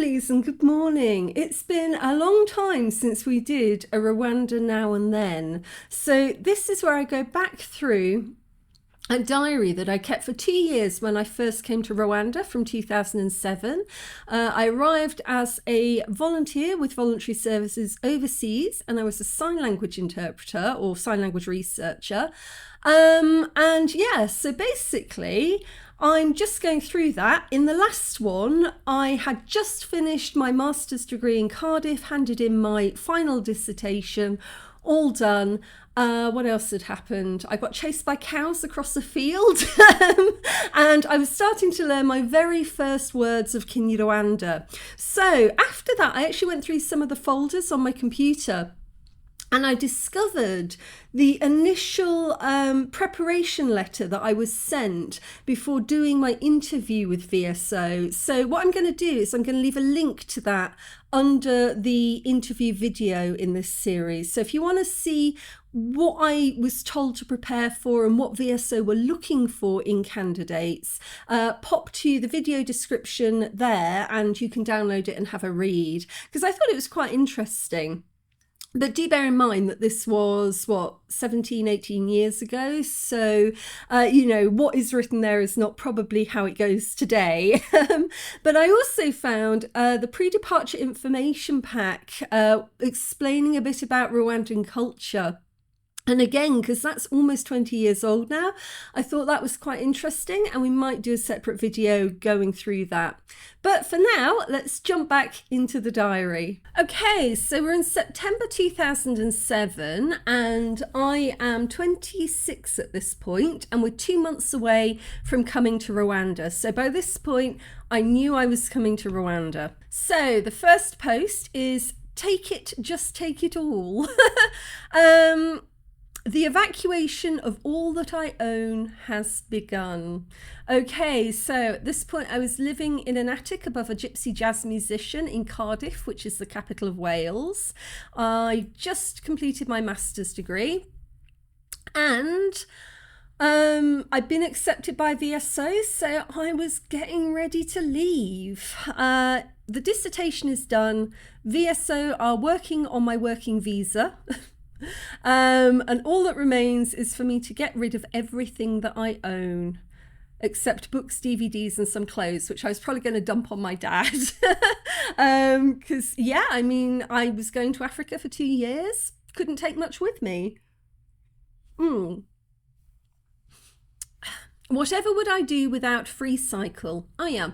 guys, and good morning. It's been a long time since we did a Rwanda Now and Then. So this is where I go back through a diary that I kept for 2 years when I first came to Rwanda from 2007. I arrived as a volunteer with voluntary services overseas, and I was a sign language interpreter or sign language researcher. So basically, I'm just going through that. In the last one, I had just finished my master's degree in Cardiff, handed in my final dissertation, all done. What else had happened? I got chased by cows across the field and I was starting to learn my very first words of Kinyarwanda. So after that, I actually went through some of the folders on my computer and I discovered the initial preparation letter that I was sent before doing my interview with VSO. So what I'm going to do is I'm going to leave a link to that under the interview video in this series. So if you want to see what I was told to prepare for and what VSO were looking for in candidates, pop to the video description there and you can download it and have a read, because I thought it was quite interesting. But do bear in mind that this was, 17, 18 years ago. So, what is written there is not probably how it goes today. But I also found the pre-departure information pack explaining a bit about Rwandan culture. And again, because that's almost 20 years old now, I thought that was quite interesting and we might do a separate video going through that. But for now, let's jump back into the diary. Okay, so we're in September 2007 and I am 26 at this point and we're 2 months away from coming to Rwanda. So by this point, I knew I was coming to Rwanda. So the first post is take it, just take it all. The evacuation of all that I own has begun. Okay, so at this point I was living in an attic above a gypsy jazz musician in Cardiff, which is the capital of Wales. I just completed my master's degree and I'd been accepted by VSO, so I was getting ready to leave. The dissertation is done. VSO are working on my working visa. And all that remains is for me to get rid of everything that I own, except books, DVDs, and some clothes, which I was probably going to dump on my dad. Because, I was going to Africa for 2 years, couldn't take much with me. Whatever would I do without FreeCycle? Oh, yeah.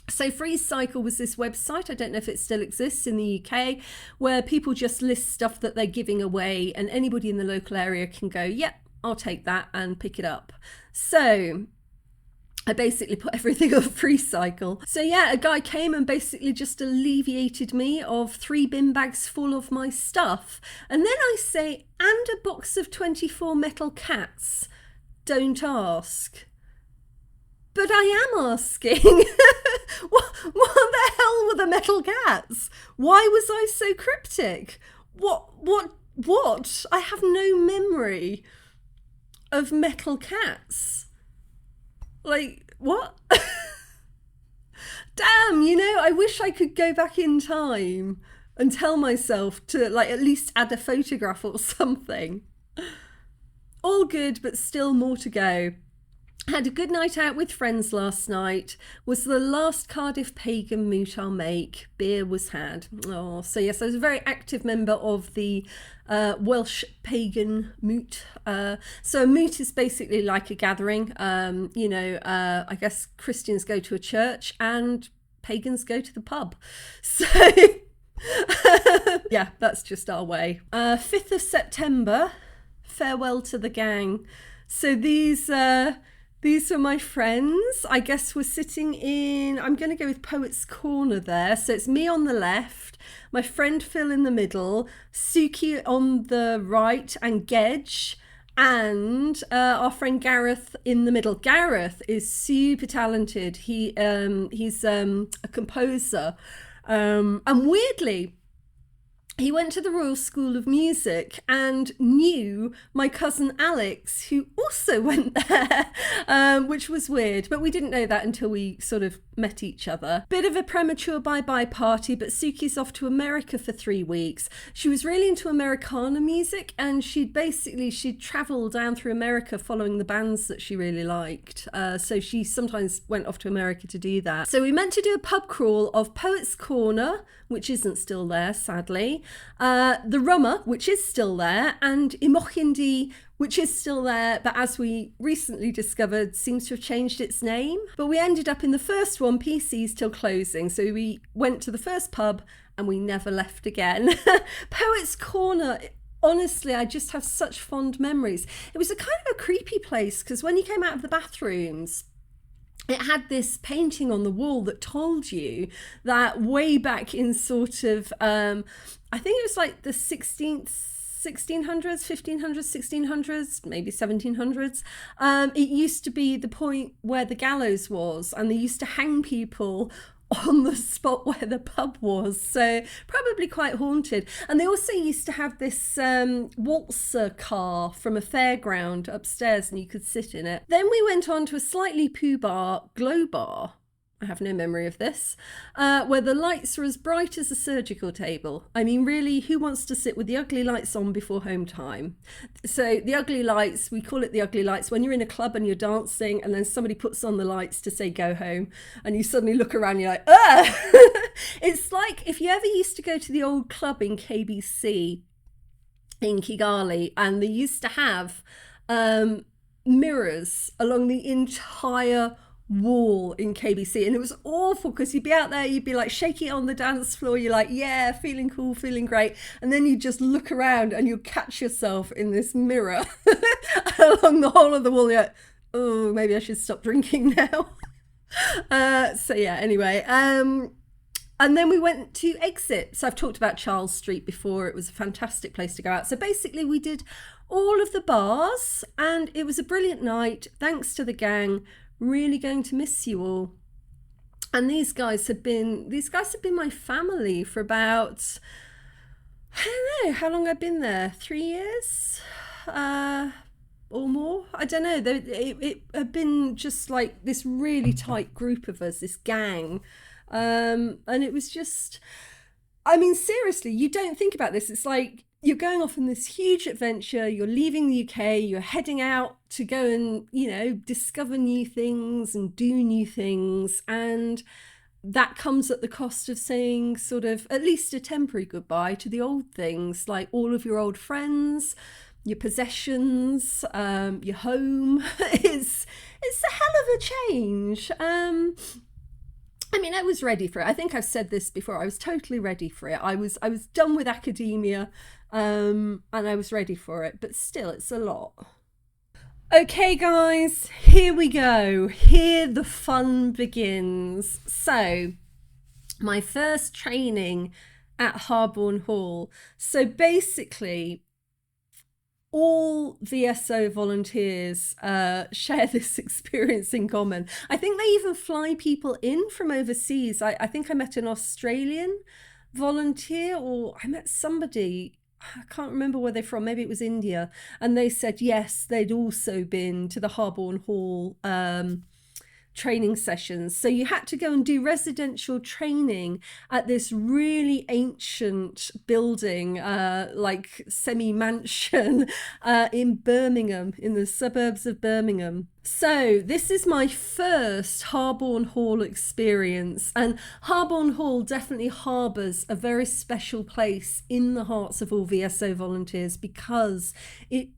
So FreeCycle was this website, I don't know if it still exists in the UK, where people just list stuff that they're giving away and anybody in the local area can go, yep, I'll take that and pick it up. So I basically put everything on FreeCycle. So yeah, a guy came and basically just alleviated me of 3 bin bags full of my stuff. And then I say, and a box of 24 metal cats. Don't ask. But I am asking, what the hell were the metal cats? Why was I so cryptic? What? I have no memory of metal cats. Like, what? Damn, I wish I could go back in time and tell myself to, at least add a photograph or something. All good, but still more to go. Had a good night out with friends last night. Was the last Cardiff pagan moot I'll make. Beer was had. Oh, so yes, I was a very active member of the Welsh pagan moot. So a moot is basically like a gathering. I guess Christians go to a church and pagans go to the pub. So yeah, that's just our way. 5th of September, farewell to the gang. So these were my friends. I guess we're sitting in, I'm going to go with Poet's Corner there. So it's me on the left, my friend Phil in the middle, Suki on the right, and Gedge, and our friend Gareth in the middle. Gareth is super talented. He's a composer. And weirdly, he went to the Royal School of Music and knew my cousin Alex, who also went there, which was weird. But we didn't know that until we sort of met each other. Bit of a premature bye-bye party, but Suki's off to America for 3 weeks. She was really into Americana music, and she'd travel down through America following the bands that she really liked. So she sometimes went off to America to do that. So we meant to do a pub crawl of Poets Corner, which isn't still there, sadly, the Rummer, which is still there, and Imochindi, which is still there, but as we recently discovered, seems to have changed its name. But we ended up in the first one, PC's till closing. So we went to the first pub and we never left again. Poets Corner, honestly, I just have such fond memories. It was a kind of a creepy place because when you came out of the bathrooms, it had this painting on the wall that told you that way back in sort of, I think it was like the 1600s, 1500s, 1600s, maybe 1700s. It used to be the point where the gallows was, and they used to hang people on the spot where the pub was, so probably quite haunted. And they also used to have this waltzer car from a fairground upstairs, and you could sit in it. Then we went on to a slightly poo bar, Glow Bar. I have no memory of this, where the lights are as bright as a surgical table. I mean, really, who wants to sit with the ugly lights on before home time? So the ugly lights, we call it the ugly lights, when you're in a club and you're dancing and then somebody puts on the lights to say go home, and you suddenly look around and you're like, ah! It's like if you ever used to go to the old club in KBC in Kigali, and they used to have mirrors along the entire wall in KBC, and it was awful because you'd be out there, you'd be like shaking it on the dance floor, you're like, yeah, feeling cool, feeling great, and then you just look around and you catch yourself in this mirror along the whole of the wall. You're like, oh, maybe I should stop drinking now. So yeah, anyway, and then we went to Exit. So I've talked about Charles Street before. It was a fantastic place to go out. So basically we did all of the bars and it was a brilliant night. Thanks to the gang. Really going to miss you all. And these guys have been my family for about, I don't know how long I've been there, 3 years or more. I don't know. It had been just like this really tight group of us, this gang. And it was just, I mean, seriously, you don't think about this. It's like you're going off on this huge adventure, you're leaving the UK, you're heading out to go and, you know, discover new things and do new things. And that comes at the cost of saying sort of at least a temporary goodbye to the old things, like all of your old friends, your possessions, your home. It's a hell of a change. I mean, I was ready for it. I think I've said this before. I was totally ready for it. I was done with academia, and I was ready for it. But still, it's a lot. Okay, guys, here we go. Here the fun begins. So, my first training at Harborne Hall. So basically, all VSO volunteers share this experience in common. I think they even fly people in from overseas. I think I met an Australian volunteer, or I met somebody, I can't remember where they're from, maybe it was India, and they said yes, they'd also been to the Harborne Hall training sessions. So you had to go and do residential training at this really ancient building, like semi-mansion in Birmingham, in the suburbs of Birmingham. So this is my first Harborne Hall experience, and Harborne Hall definitely harbours a very special place in the hearts of all VSO volunteers because it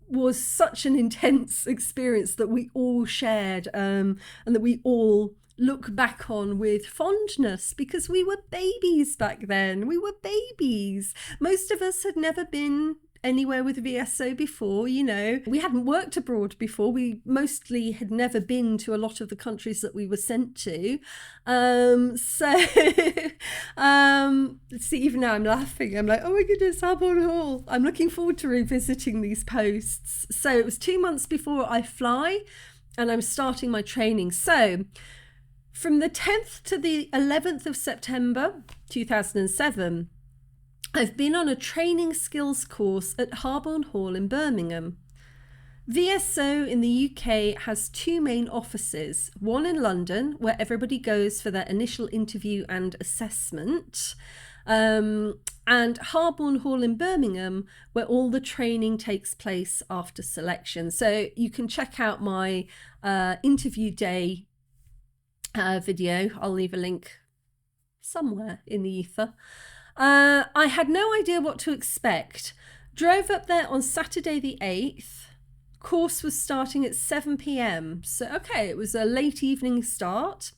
was such an intense experience that we all shared, and that we all look back on with fondness because we were babies back then. We were babies. Most of us had never been anywhere with VSO before, you know. We hadn't worked abroad before. We mostly had never been to a lot of the countries that we were sent to. See, even now I'm laughing. I'm like, oh my goodness, Harborne Hall. I'm looking forward to revisiting these posts. So it was 2 months before I fly, and I'm starting my training. So from the 10th to the 11th of September 2007, I've been on a training skills course at Harborne Hall in Birmingham. VSO in the UK has two main offices, one in London, where everybody goes for their initial interview and assessment, and Harborne Hall in Birmingham, where all the training takes place after selection. So you can check out my interview day video. I'll leave a link somewhere in the ether. I had no idea what to expect. Drove up there on Saturday the 8th. Course was starting at 7 p.m. So, okay, it was a late evening start,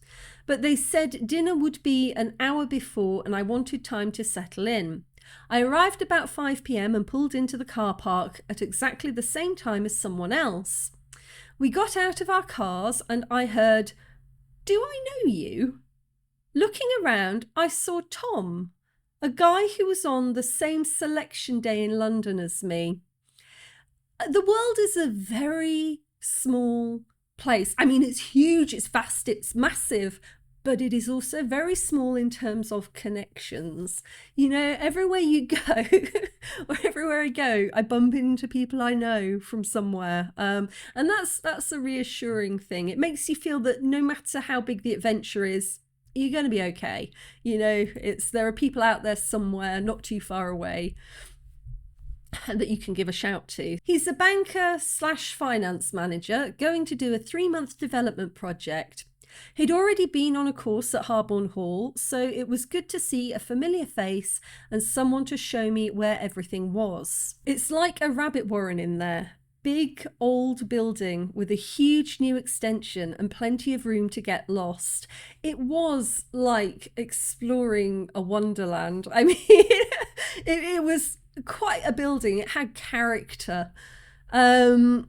but they said dinner would be an hour before and I wanted time to settle in. I arrived about 5 p.m. and pulled into the car park at exactly the same time as someone else. We got out of our cars and I heard, "Do I know you?" Looking around, I saw Tom, a guy who was on the same selection day in London as me. The world is a very small place. I mean, it's huge, it's vast, it's massive, but it is also very small in terms of connections. You know, everywhere you go, or everywhere I go, I bump into people I know from somewhere. And that's a reassuring thing. It makes you feel that no matter how big the adventure is, you're going to be okay. You know, there are people out there somewhere, not too far away, that you can give a shout to. He's a banker / finance manager going to do a 3-month development project. He'd already been on a course at Harborne Hall, so it was good to see a familiar face and someone to show me where everything was. It's like a rabbit warren in there. Big old building with a huge new extension and plenty of room to get lost. It was like exploring a wonderland. I mean, it was quite a building. It had character. Harborne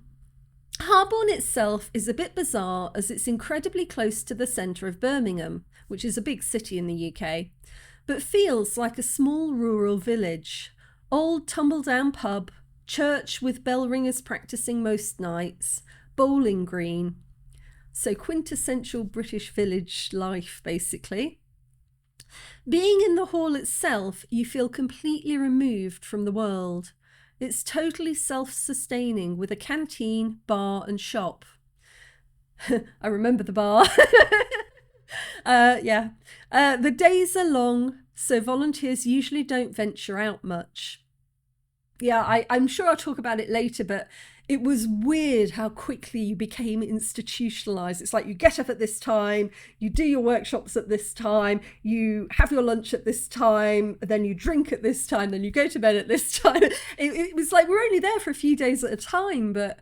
itself is a bit bizarre as it's incredibly close to the centre of Birmingham, which is a big city in the UK, but feels like a small rural village. Old tumble-down pub, church with bell ringers practising most nights, bowling green. So quintessential British village life, basically. Being in the hall itself, you feel completely removed from the world. It's totally self-sustaining with a canteen, bar and shop. I remember the bar. The days are long, so volunteers usually don't venture out much. Yeah, I'm sure I'll talk about it later, but it was weird how quickly you became institutionalized. It's like you get up at this time, you do your workshops at this time, you have your lunch at this time, then you drink at this time, then you go to bed at this time. It was like we're only there for a few days at a time, but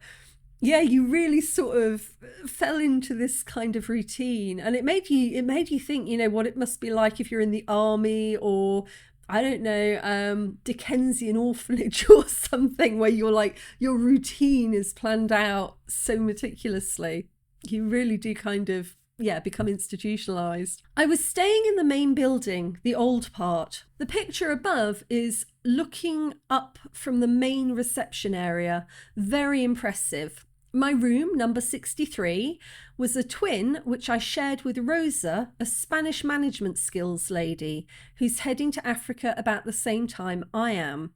yeah, you really sort of fell into this kind of routine, and it made you think, you know, what it must be like if you're in the army or I don't know, Dickensian orphanage or something, where you're like, your routine is planned out so meticulously. You really do kind of, become institutionalized. I was staying in the main building, the old part. The picture above is looking up from the main reception area. Very impressive. My room, number 63, was a twin which I shared with Rosa, a Spanish management skills lady who's heading to Africa about the same time I am.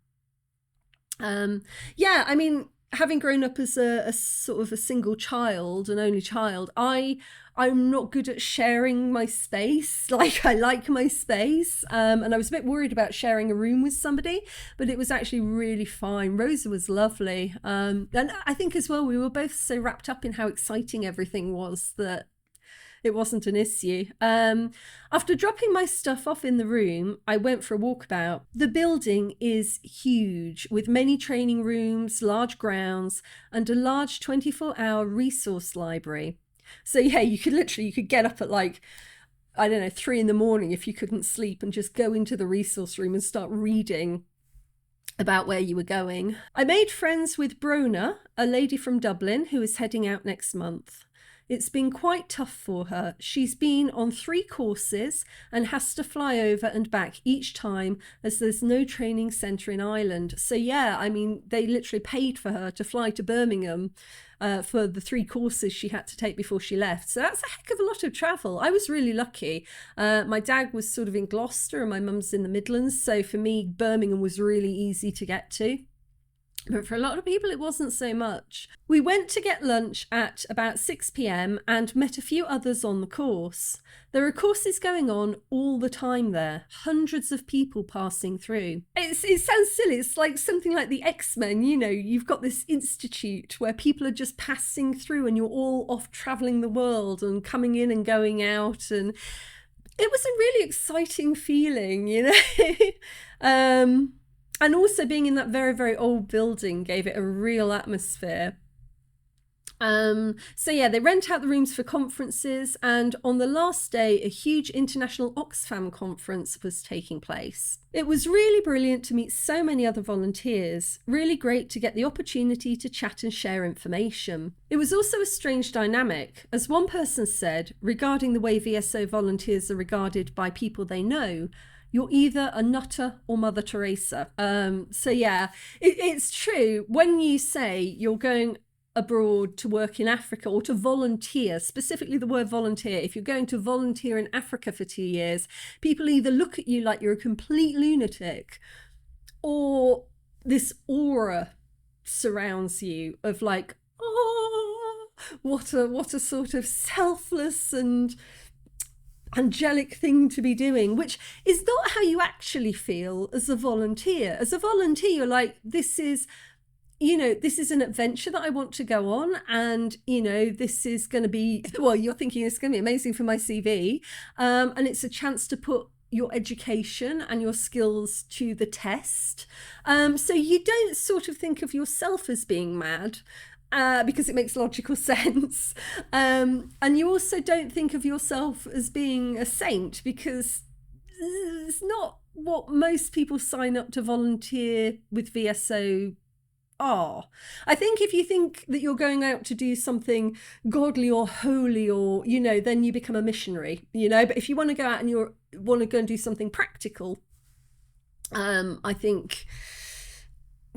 I mean, having grown up as a sort of a single child, an only child, I'm not good at sharing my space. Like, I like my space. And I was a bit worried about sharing a room with somebody, but it was actually really fine. Rosa was lovely. And I think as well, we were both so wrapped up in how exciting everything was that it wasn't an issue. After dropping my stuff off in the room, I went for a walkabout. The building is huge, with many training rooms, large grounds, and a large 24-hour resource library. So yeah, you could get up at like, I don't know, 3 a.m. if you couldn't sleep and just go into the resource room and start reading about where you were going. I made friends with Brona, a lady from Dublin who is heading out next month. It's been quite tough for her. She's been on 3 courses and has to fly over and back each time as there's no training centre in Ireland. So yeah, I mean, they literally paid for her to fly to Birmingham for the 3 courses she had to take before she left. So that's a heck of a lot of travel. I was really lucky. My dad was sort of in Gloucester and my mum's in the Midlands. So for me, Birmingham was really easy to get to. But for a lot of people, it wasn't so much. We went to get lunch at about 6 p.m. and met a few others on the course. There are courses going on all the time there, hundreds of people passing through. It sounds silly, it's like something like the X-Men, you know, you've got this institute where people are just passing through and you're all off travelling the world and coming in and going out, and it was a really exciting feeling, you know. And also being in that very, very old building gave it a real atmosphere. So yeah, they rent out the rooms for conferences, and on the last day, a huge international Oxfam conference was taking place. It was really brilliant to meet so many other volunteers, really great to get the opportunity to chat and share information. It was also a strange dynamic, as one person said, regarding the way VSO volunteers are regarded by people they know. You're either a nutter or Mother Teresa. So yeah, it's true. When you say you're going abroad to work in Africa or to volunteer, specifically the word volunteer, if you're going to volunteer in Africa for 2 years, people either look at you like you're a complete lunatic, or this aura surrounds you of like, oh, what a sort of selfless and angelic thing to be doing, which is not how you actually feel as a volunteer. As a volunteer, you're like, this is an adventure that I want to go on, and this is going to be, well, you're thinking it's going to be amazing for my CV, and it's a chance to put your education and your skills to the test. So you don't sort of think of yourself as being mad, because it makes logical sense. And you also don't think of yourself as being a saint, because it's not what most people sign up to volunteer with VSO are. I think if you think that you're going out to do something godly or holy, or, then you become a missionary, but if you want to go out and you want to go and do something practical, I think,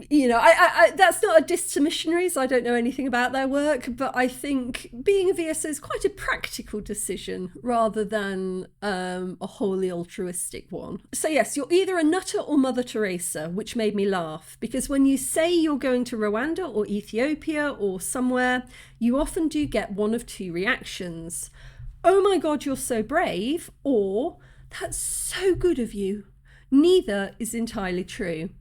I that's not a diss to missionaries. I don't know anything about their work, but I think being a VSO is quite a practical decision rather than a wholly altruistic one. So yes, you're either a nutter or Mother Teresa, which made me laugh, because when you say you're going to Rwanda or Ethiopia or somewhere, you often do get one of 2 reactions. Oh my God, you're so brave, or that's so good of you. Neither is entirely true.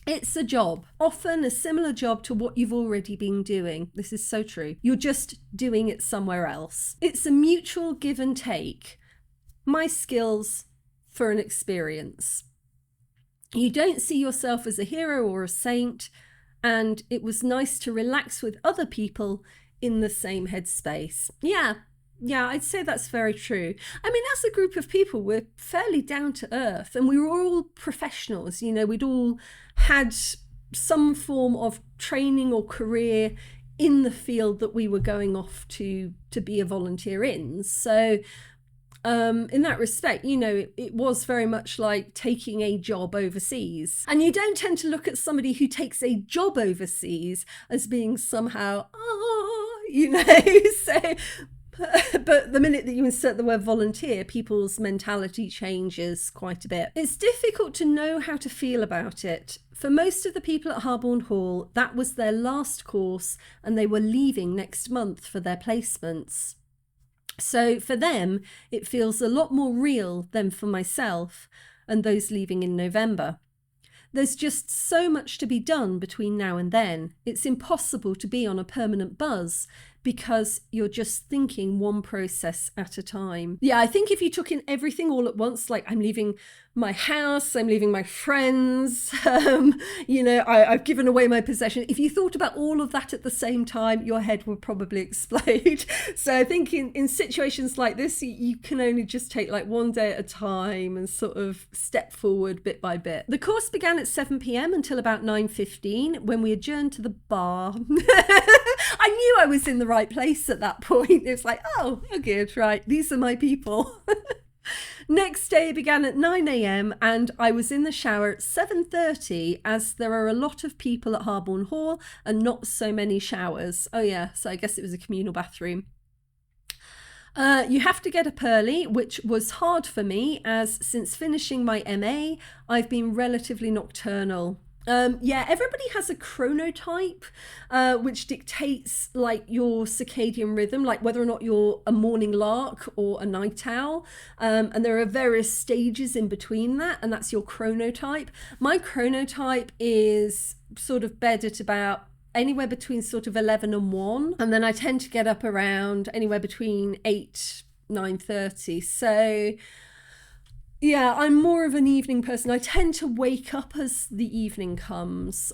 It's a job, often a similar job to what you've already been doing. This is so true. You're just doing it somewhere else. It's a mutual give and take. My skills for an experience. You don't see yourself as a hero or a saint, and it was nice to relax with other people in the same headspace. Yeah, I'd say that's very true. I mean, as a group of people, we're fairly down to earth, and we were all professionals. We'd all had some form of training or career in the field that we were going off to be a volunteer in. So in that respect, it was very much like taking a job overseas. And you don't tend to look at somebody who takes a job overseas as being somehow, so... But the minute that you insert the word volunteer, people's mentality changes quite a bit. It's difficult to know how to feel about it. For most of the people at Harborne Hall, that was their last course, and they were leaving next month for their placements. So for them, it feels a lot more real than for myself and those leaving in November. There's just so much to be done between now and then. It's impossible to be on a permanent buzz because you're just thinking one process at a time. Yeah, I think if you took in everything all at once, like I'm leaving my house, I'm leaving my friends, I've given away my possession. If you thought about all of that at the same time, your head would probably explode. So I think in situations like this, you can only just take like one day at a time and sort of step forward bit by bit. The course began at 7 p.m. until about 9:15 when we adjourned to the bar. I knew I was in the right right place at that point. It's like, oh, good, right, these are my people. Next day began at 9 a.m. and I was in the shower at 7:30, as there are a lot of people at Harborne Hall and not so many showers. Oh yeah, so I guess it was a communal bathroom. You have to get up early, which was hard for me, as since finishing my MA, I've been relatively nocturnal. Everybody has a chronotype, which dictates like your circadian rhythm, like whether or not you're a morning lark or a night owl. And there are various stages in between that, and that's your chronotype. My chronotype is sort of bed at about anywhere between sort of 11 and 1. And then I tend to get up around anywhere between 8, 9:30. So yeah, I'm more of an evening person. I tend to wake up as the evening comes.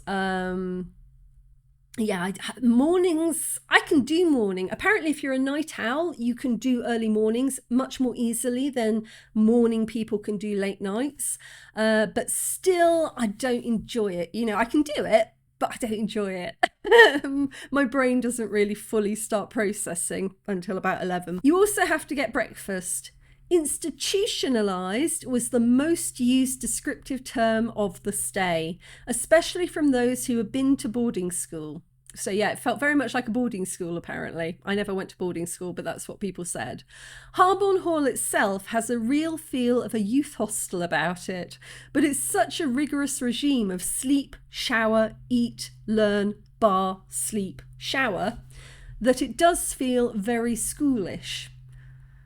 Mornings, I can do morning. Apparently, if you're a night owl, you can do early mornings much more easily than morning people can do late nights. But still, I don't enjoy it. You know, I can do it, but I don't enjoy it. My brain doesn't really fully start processing until about 11. You also have to get breakfast. Institutionalized was the most used descriptive term of the stay, especially from those who had been to boarding school. So yeah, it felt very much like a boarding school, apparently. I never went to boarding school, but that's what people said. Harborne Hall itself has a real feel of a youth hostel about it, but it's such a rigorous regime of sleep, shower, eat, learn, bar, sleep, shower, that it does feel very schoolish.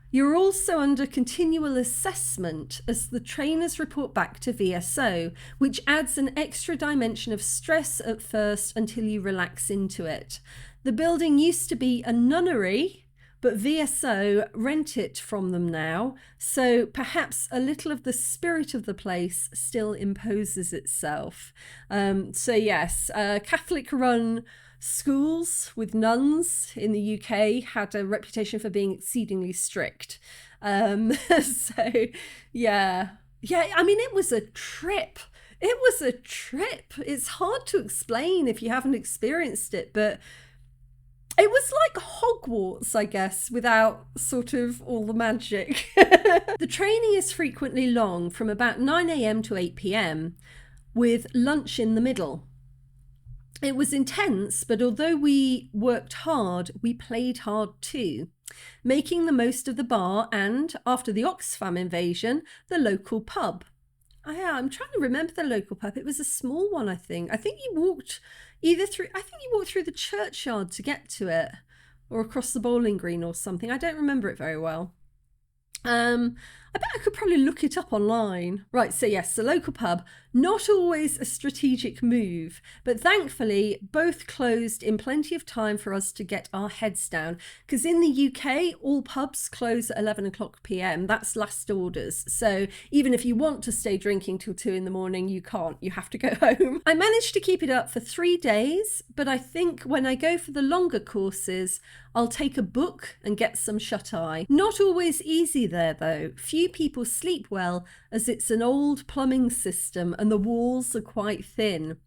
You're also under continual assessment as the trainers report back to VSO, which adds an extra dimension of stress at first until you relax into it. The building used to be a nunnery, but VSO rent it from them now, so perhaps a little of the spirit of the place still imposes itself. Catholic-run schools with nuns in the UK had a reputation for being exceedingly strict. I mean, it was a trip. It's hard to explain if you haven't experienced it, but it was like Hogwarts, I guess, without sort of all the magic. The training is frequently long, from about 9 a.m. to 8 p.m, with lunch in the middle. It was intense, but although we worked hard, we played hard too, making the most of the bar and, after the Oxfam invasion, the local pub. I'm trying to remember the local pub. It was a small one, I think. I think you walked through the churchyard to get to it, or across the bowling green or something. I don't remember it very well. I bet I could probably look it up online. Right, so yes, the local pub, not always a strategic move, but thankfully both closed in plenty of time for us to get our heads down. Because in the UK, all pubs close at 11 o'clock p.m. That's last orders. So even if you want to stay drinking till 2 in the morning, you can't. You have to go home. I managed to keep it up for 3 days, but I think when I go for the longer courses, I'll take a book and get some shut-eye. Not always easy there though. Few people sleep well as it's an old plumbing system and the walls are quite thin.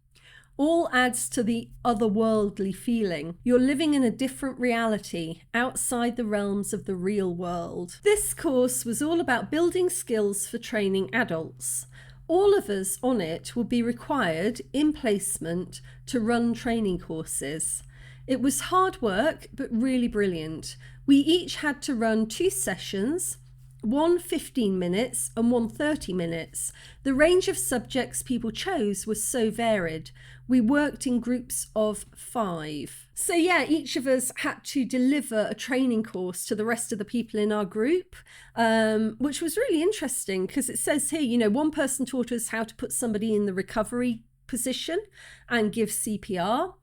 All adds to the otherworldly feeling. You're living in a different reality, outside the realms of the real world. This course was all about building skills for training adults. All of us on it will be required, in placement, to run training courses. It was hard work, but really brilliant. We each had to run 2 sessions, one 15 minutes and one 30 minutes. The range of subjects people chose was so varied. We worked in groups of 5. So yeah, each of us had to deliver a training course to the rest of the people in our group, which was really interesting because it says here, one person taught us how to put somebody in the recovery position and give CPR.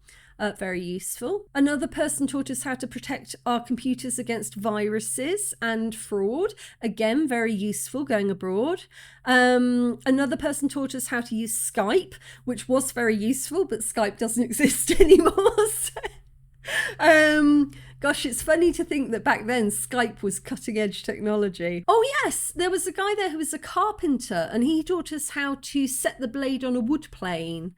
Very useful. Another person taught us how to protect our computers against viruses and fraud. Again, very useful going abroad. Another person taught us how to use Skype, which was very useful, but Skype doesn't exist anymore. Gosh, it's funny to think that back then Skype was cutting edge technology. Oh yes, there was a guy there who was a carpenter and he taught us how to set the blade on a wood plane.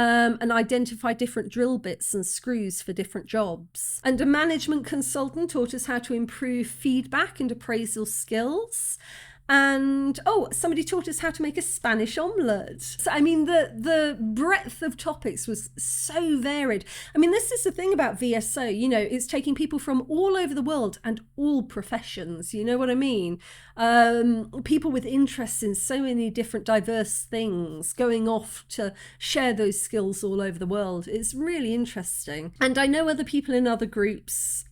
and identify different drill bits and screws for different jobs. And a management consultant taught us how to improve feedback and appraisal skills. And somebody taught us how to make a Spanish omelette. So I mean, the breadth of topics was so varied. I mean, this is the thing about VSO, you know, it's taking people from all over the world and all professions, you know what I mean? People with interests in so many different diverse things going off to share those skills all over the world. It's really interesting. And I know other people in other groups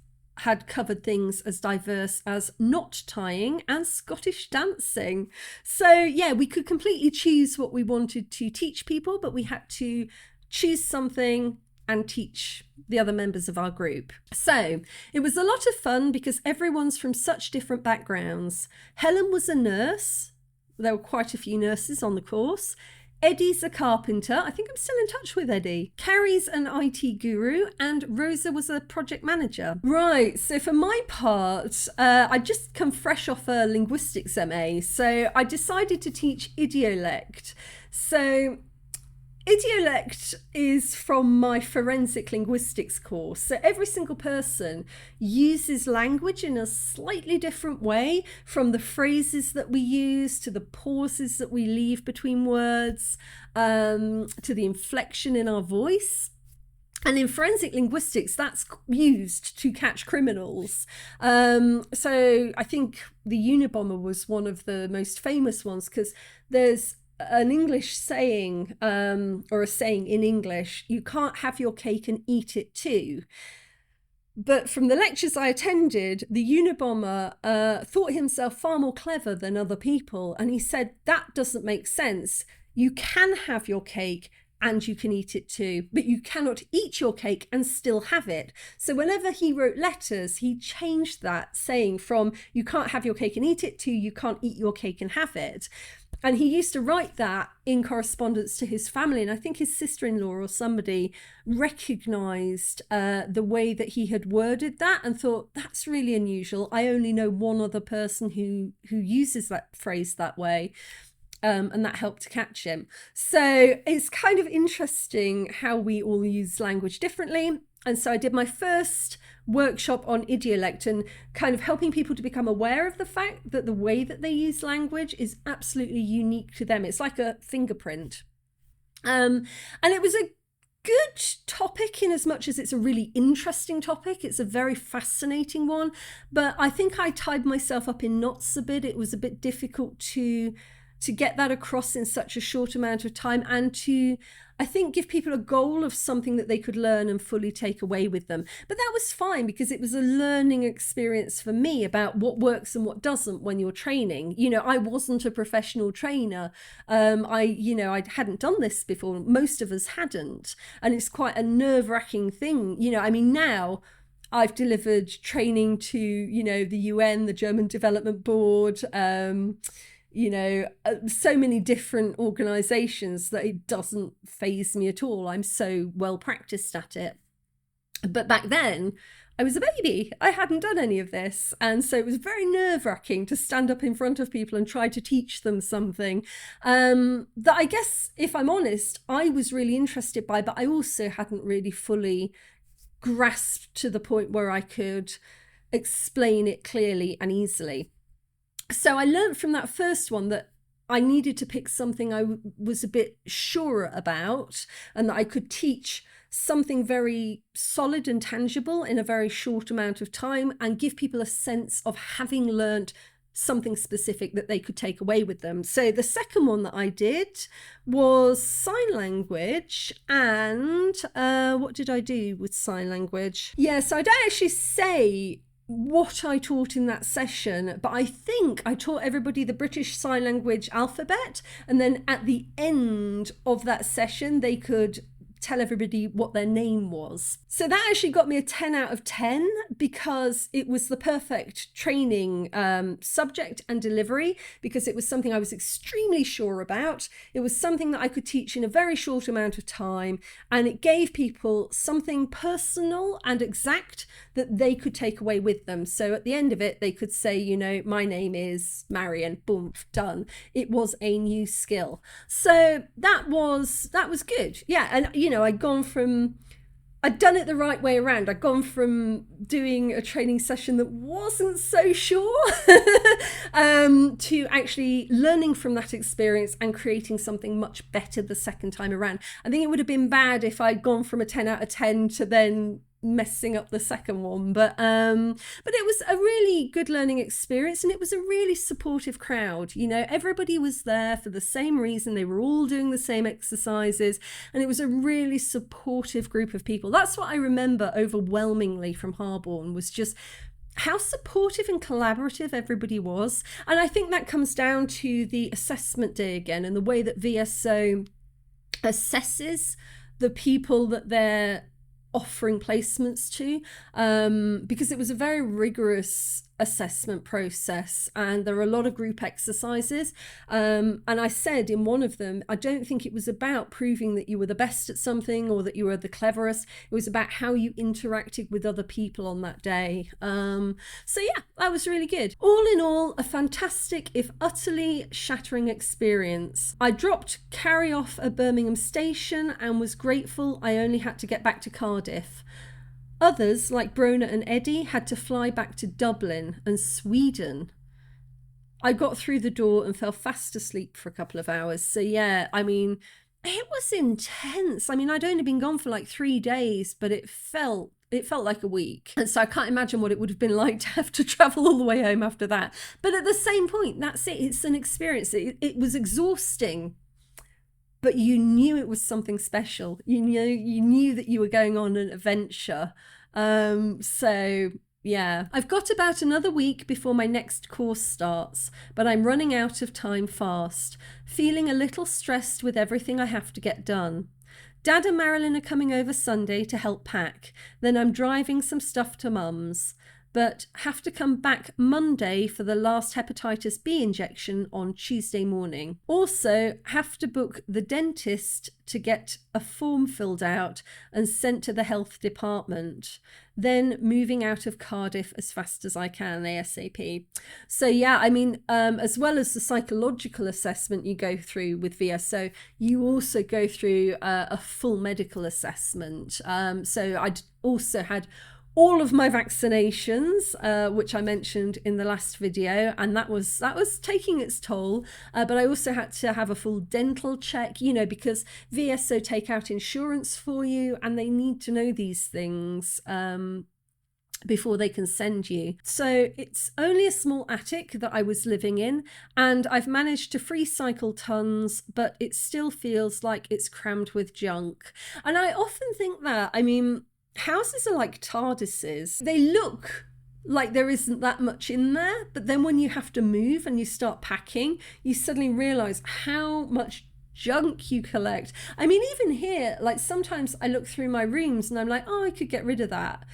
had covered things as diverse as knot tying and Scottish dancing. So yeah, we could completely choose what we wanted to teach people, but we had to choose something and teach the other members of our group. So it was a lot of fun because everyone's from such different backgrounds. Helen was a nurse. There were quite a few nurses on the course. Eddie's a carpenter. I think I'm still in touch with Eddie. Carrie's an IT guru, and Rosa was a project manager. Right, so for my part, I'd just come fresh off a linguistics MA, so I decided to teach idiolect. So idiolect is from my forensic linguistics course. So every single person uses language in a slightly different way, from the phrases that we use to the pauses that we leave between words, to the inflection in our voice. And in forensic linguistics, that's used to catch criminals. So I think the Unabomber was one of the most famous ones, because there's an English saying, or a saying in English, you can't have your cake and eat it too. But from the lectures I attended, the Unabomber thought himself far more clever than other people. And he said, that doesn't make sense. You can have your cake and you can eat it too, but you cannot eat your cake and still have it. So whenever he wrote letters, he changed that saying from you can't have your cake and eat it to you can't eat your cake and have it. And he used to write that in correspondence to his family. And I think his sister-in-law or somebody recognized the way that he had worded that and thought, that's really unusual. I only know one other person who uses that phrase that way. And that helped to catch him. So it's kind of interesting how we all use language differently. And so I did my first workshop on idiolect and kind of helping people to become aware of the fact that the way that they use language is absolutely unique to them. It's like a fingerprint. And it was a good topic in as much as it's a really interesting topic. It's a very fascinating one, but I think I tied myself up in knots a bit. It was a bit difficult to get that across in such a short amount of time, and to, I think, give people a goal of something that they could learn and fully take away with them. But that was fine because it was a learning experience for me about what works and what doesn't when you're training. You know, I wasn't a professional trainer. I hadn't done this before. Most of us hadn't. And it's quite a nerve-wracking thing. You know, I mean, now I've delivered training to, you know, the UN, the German Development Board, so many different organizations that it doesn't faze me at all. I'm so well practiced at it. But back then, I was a baby. I hadn't done any of this. And so it was very nerve-wracking to stand up in front of people and try to teach them something that I guess, if I'm honest, I was really interested by, but I also hadn't really fully grasped to the point where I could explain it clearly and easily. So I learned from that first one that I needed to pick something I was a bit surer about, and that I could teach something very solid and tangible in a very short amount of time and give people a sense of having learnt something specific that they could take away with them. So the second one that I did was sign language. And what did I do with sign language? Yeah, so I don't actually say what I taught in that session, but I think I taught everybody the British Sign Language alphabet, and then at the end of that session they could tell everybody what their name was. So that actually got me a 10 out of 10 because it was the perfect training subject and delivery, because it was something I was extremely sure about. It was something that I could teach in a very short amount of time, and it gave people something personal and exact that they could take away with them. So at the end of it, they could say, you know, my name is Marion, boom, done. It was a new skill. So that was good. Yeah. And, you know, I'd done it the right way around. I'd gone from doing a training session that wasn't so sure to actually learning from that experience and creating something much better the second time around. I think it would have been bad if I'd gone from a 10 out of 10 to then messing up the second one, but it was a really good learning experience, and it was a really supportive crowd. You know, everybody was there for the same reason. They were all doing the same exercises, and it was a really supportive group of people. That's what I remember overwhelmingly from Harborne, was just how supportive and collaborative everybody was. And I think that comes down to the assessment day again, and the way that VSO assesses the people that they're offering placements to, because it was a very rigorous assessment process, and there are a lot of group exercises, and I said in one of them, I don't think it was about proving that you were the best at something or that you were the cleverest. It was about how you interacted with other people on that day. So yeah, that was really good. All in all, a fantastic, if utterly shattering experience. I dropped Carrie off at Birmingham station and was grateful I only had to get back to Cardiff. Others, like Brona and Eddie, had to fly back to Dublin and Sweden. I got through the door and fell fast asleep for a couple of hours. So yeah, I mean, it was intense. I mean, I'd only been gone for like 3 days, but it felt like a week. And so I can't imagine what it would have been like to have to travel all the way home after that. But at the same point, that's it. It's an experience. It was exhausting, but you knew it was something special. You knew that you were going on an adventure. So yeah, I've got about another week before my next course starts, but I'm running out of time fast, feeling a little stressed with everything I have to get done. Dad and Marilyn are coming over Sunday to help pack. Then I'm driving some stuff to Mum's, but have to come back Monday for the last hepatitis B injection on Tuesday morning. Also, have to book the dentist to get a form filled out and sent to the health department. Then moving out of Cardiff as fast as I can, ASAP. So yeah, I mean, as well as the psychological assessment you go through with VSO, you also go through a full medical assessment. So I'd also had all of my vaccinations, which I mentioned in the last video, and that was taking its toll. But I also had to have a full dental check, you know, because VSO take out insurance for you, and they need to know these things before they can send you. So it's only a small attic that I was living in, and I've managed to free cycle tons, but it still feels like it's crammed with junk. And I often think that, I mean, houses are like TARDISes. They look like there isn't that much in there, but then when you have to move and you start packing, you suddenly realize how much junk you collect. I mean, even here, like sometimes I look through my rooms and I'm like, oh, I could get rid of that,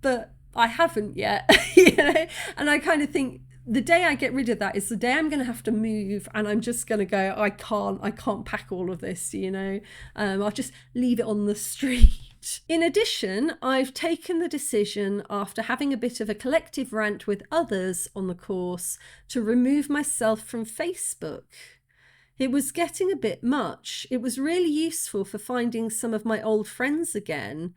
but I haven't yet. You know, and I kind of think the day I get rid of that is the day I'm going to have to move, and I'm just going to go, I can't pack all of this, you know. I'll just leave it on the street. In addition, I've taken the decision, after having a bit of a collective rant with others on the course, to remove myself from Facebook. It was getting a bit much. It was really useful for finding some of my old friends again,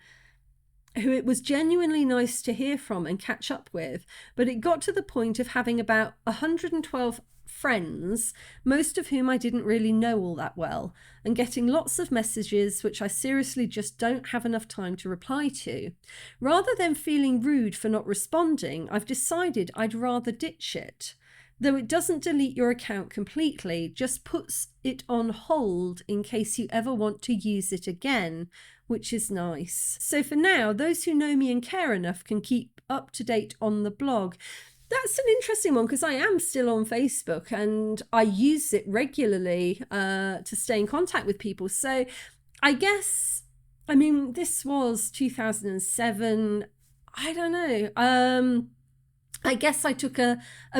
who it was genuinely nice to hear from and catch up with, but it got to the point of having about 112 friends, most of whom I didn't really know all that well, and getting lots of messages which I seriously just don't have enough time to reply to. Rather than feeling rude for not responding, I've decided I'd rather ditch it. Though it doesn't delete your account completely, just puts it on hold in case you ever want to use it again, which is nice. So for now, those who know me and care enough can keep up to date on the blog. That's an interesting one, because I am still on Facebook and I use it regularly to stay in contact with people. So I guess, I mean, this was 2007. I don't know. I guess I took a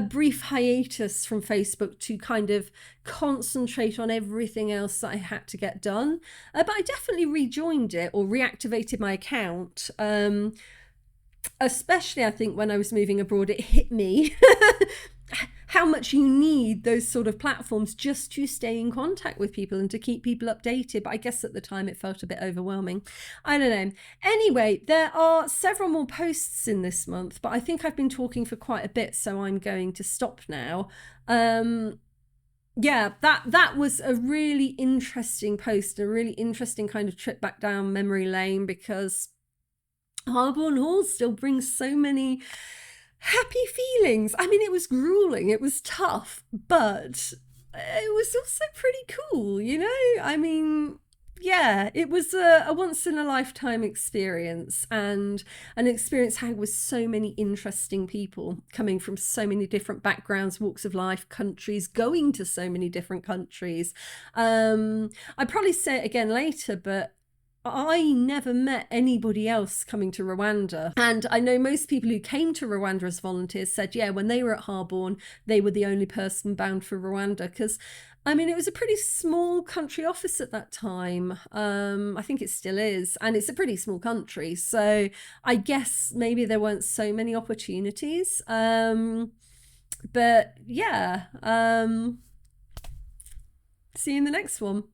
brief hiatus from Facebook to kind of concentrate on everything else that I had to get done. But I definitely rejoined it, or reactivated my account. especially I think when I was moving abroad, it hit me how much you need those sort of platforms just to stay in contact with people and to keep people updated. But I guess at the time it felt a bit overwhelming. I don't know. Anyway, there are several more posts in this month, but I think I've been talking for quite a bit, so I'm going to stop now. Yeah, that was a really interesting post, a really interesting kind of trip back down memory lane, because Harborne Hall still brings so many happy feelings. I mean, it was grueling, it was tough, but it was also pretty cool, you know? I mean, yeah, it was a once in a lifetime experience, and an experience had with so many interesting people coming from so many different backgrounds, walks of life, countries, going to so many different countries. I'd probably say it again later, but I never met anybody else coming to Rwanda. And I know most people who came to Rwanda as volunteers said, yeah, when they were at Harborne, they were the only person bound for Rwanda. Because, I mean, it was a pretty small country office at that time. I think it still is. And it's a pretty small country. So I guess maybe there weren't so many opportunities. But yeah, see you in the next one.